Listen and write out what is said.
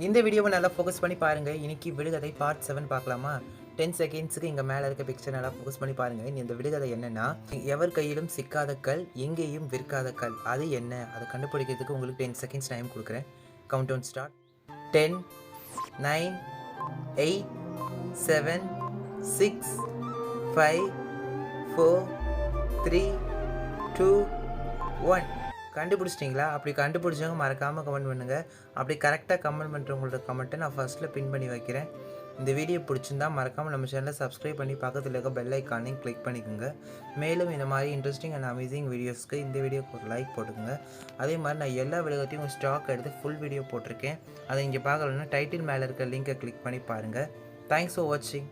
இந்த வீடியோவை நல்லா ஃபோக்கஸ் பண்ணி பாருங்கள். இன்னைக்கு விடுகதை பார்ட் 7 பார்க்கலாமா? 10 செகண்ட்ஸுக்கு இங்கே மேலே இருக்க பிக்சர் நல்லா ஃபோக்கஸ் பண்ணி பாருங்கள். இந்த விடுகதை என்னென்னா, எவர் கையிலும் சிக்காத கல், எங்கேயும் விற்காத கல், அது என்ன? அதை கண்டுபிடிக்கிறதுக்கு உங்களுக்கு 10 செகண்ட்ஸ் டைம் கொடுக்குறேன். Count down start. 10, 9, 8, 7, 6, 5, 4, 3, 2, 1. கண்டுபிடிச்சிட்டிங்களா? அப்படி கண்டுபிடிச்சவங்க மறக்காமல் கமெண்ட் பண்ணுங்கள். அப்படி கரெக்டாக கமெண்ட் பண்ணுறவங்களோட கமெண்ட்டை நான் ஃபஸ்ட்டில் பின் பண்ணி வைக்கிறேன். இந்த வீடியோ பிடிச்சிருந்தா மறக்காமல் நம்ம சேனலை சப்ஸ்கிரைப் பண்ணி பக்கத்தில் இருக்க பெல் ஐக்கானையும் கிளிக் பண்ணிக்கோங்க. மேலும் இந்த மாதிரி இன்ட்ரெஸ்டிங் அண்ட் அமேசிங் வீடியோஸ்க்கு இந்த வீடியோக்கு ஒரு லைக் போட்டுக்கோங்க. அதே மாதிரி நான் எல்லா விடகத்தையும் ஸ்டாக் எடுத்து ஃபுல் வீடியோ போட்டிருக்கேன். அதை இங்கே பார்க்கலன்னா டைட்டில் மேலே இருக்க லிங்கை கிளிக் பண்ணி பாருங்கள். தேங்க்ஸ் ஃபார் வாட்சிங்.